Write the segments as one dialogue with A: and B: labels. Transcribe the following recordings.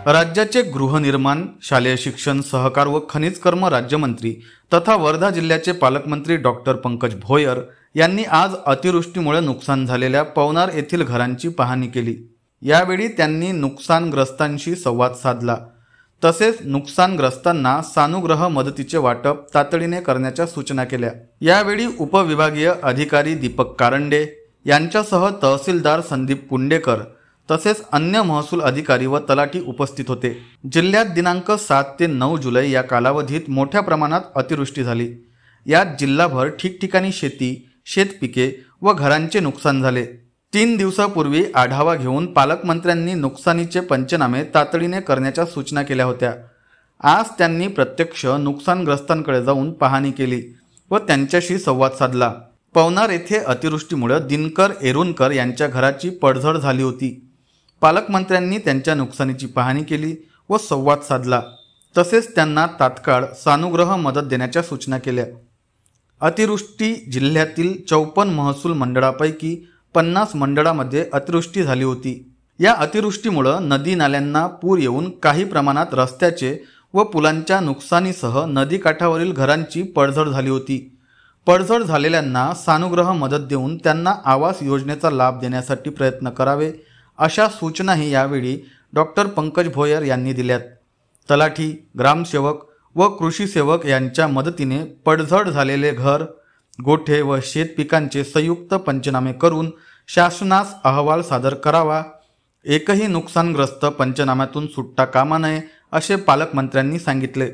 A: राज्याचे गृहनिर्माण, शालेय शिक्षण, सहकार व खनिज कर्म राज्यमंत्री तथा वर्धा जिल्ह्याचे पालकमंत्री डॉक्टर पंकज भोयर यांनी आज अतिवृष्टीमुळे नुकसान झालेल्या पवनार येथील घरांची पाहणी केली। यावेळी त्यांनी नुकसानग्रस्तांशी संवाद साधला। तसेच नुकसानग्रस्तांना सानुग्रह मदतीचे वाटप तातडीने करण्याच्या सूचना केल्या। यावेळी उपविभागीय अधिकारी दीपक कारंडे यांच्यासह तहसीलदार संदीप पुंडेकर तसेच अन्य महसूल अधिकारी व तलाठी उपस्थित होते। जिल्ह्यात दिनांक 7 ते 9 जुलै या कालावधीत मोठ्या प्रमाणात अतिवृष्टी झाली। यात जिल्हाभर ठिकठिकाणी शेती, शेतपिके व घरांचे नुकसान झाले। 3 दिवसापूर्वी आढावा घेऊन पालकमंत्र्यांनी नुकसानीचे पंचनामे तातडीने करण्याच्या सूचना केल्या होत्या। आज त्यांनी प्रत्यक्ष नुकसानग्रस्तांकडे जाऊन पाहणी केली व त्यांच्याशी संवाद साधला। पवनार येथे अतिवृष्टीमुळे दिनकर एरुणकर यांच्या घराची पडझड झाली होती। पालकमंत्र्यांनी त्यांच्या नुकसानीची पाहणी केली व संवाद साधला। तसेच त्यांना तात्काळ सानुग्रह मदत देण्याच्या सूचना केल्या। अतिवृष्टी जिल्ह्यातील 54 महसूल मंडळापैकी 50 मंडळामध्ये अतिवृष्टी झाली होती। या अतिवृष्टीमुळे नदी नाल्यांना पूर येऊन काही प्रमाणात रस्त्याचे व पुलांच्या नुकसानीसह नदीकाठावरील घरांची पडझड झाली होती। पडझड झालेल्यांना सानुग्रह मदत देऊन त्यांना आवास योजनेचा लाभ देण्यासाठी प्रयत्न करावे अशा सूचनाही यावेळी डॉक्टर पंकज भोयर यांनी दिल्यात। तलाठी, ग्रामसेवक व कृषी सेवक यांच्या मदतीने पडझड झालेले घर, गोठे व शेतपिकांचे संयुक्त पंचनामे करून शासनास अहवाल सादर करावा। एकही नुकसानग्रस्त पंचनाम्यातून सुटता कामा नये असे पालकमंत्र्यांनी सांगितले।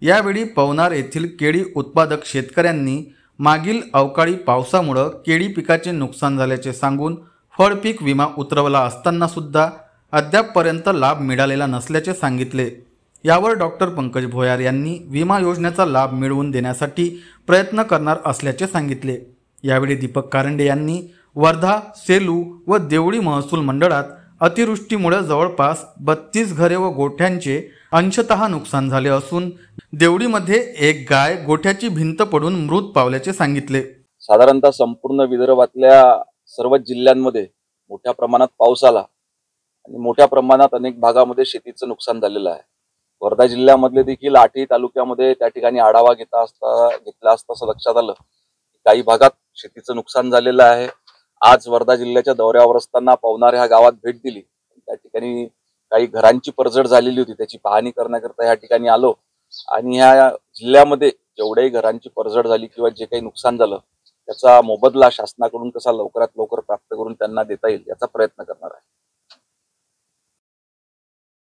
A: यावेळी पवनार येथील केळी उत्पादक शेतकऱ्यांनी मागील अवकाळी पावसामुळे केळी पिकाचे नुकसान झाल्याचे सांगून फळपीक विमा उतरवला असताना सुद्धा अद्यापपर्यंत लाभ मिळालेला नसल्याचे सांगितले। यावर डॉक्टर पंकज भोयर यांनी विमा योजनेचा लाभ मिळवून देण्यासाठी प्रयत्न करणार असल्याचे सांगितले। यावेळी दीपक कारंडे यांनी वर्धा, सेलू व देवळी महसूल मंडळात अतिवृष्टीमुळे जवळपास 32 घरे व गोठ्यांचे अंशतः नुकसान झाले असून देवळीमध्ये एक गाय गोठ्याची भिंत पडून मृत पावल्याचे सांगितले।
B: साधारणतः संपूर्ण विदर्भातल्या सर्व जिल्ह्यांमध्ये मोठ्या प्रमाणात पाऊस आला आणि मोठ्या प्रमाणात अनेक भागामध्ये शेतीचं नुकसान झालेलं आहे। वर्धा जिल्ह्यामधले देखील आठी तालुक्यामध्ये त्या ठिकाणी आढावा घेतला असता असं लक्षात आलं की काही भागात शेतीचं नुकसान झालेलं आहे। आज वर्धा जिल्ह्याच्या दौऱ्यावर असताना पवनार ह्या गावात भेट दिली। त्या ठिकाणी काही घरांची पडझड झालेली होती, त्याची पाहणी करण्याकरता या ठिकाणी आलो आणि ह्या जिल्ह्यामध्ये जेवढेही घरांची पडझड झाली किंवा जे काही नुकसान झालं त्याचा मोबदला शासनाकडून कसा लवकरात लवकर प्राप्त करून त्यांना देता येईल याचा प्रयत्न करणार।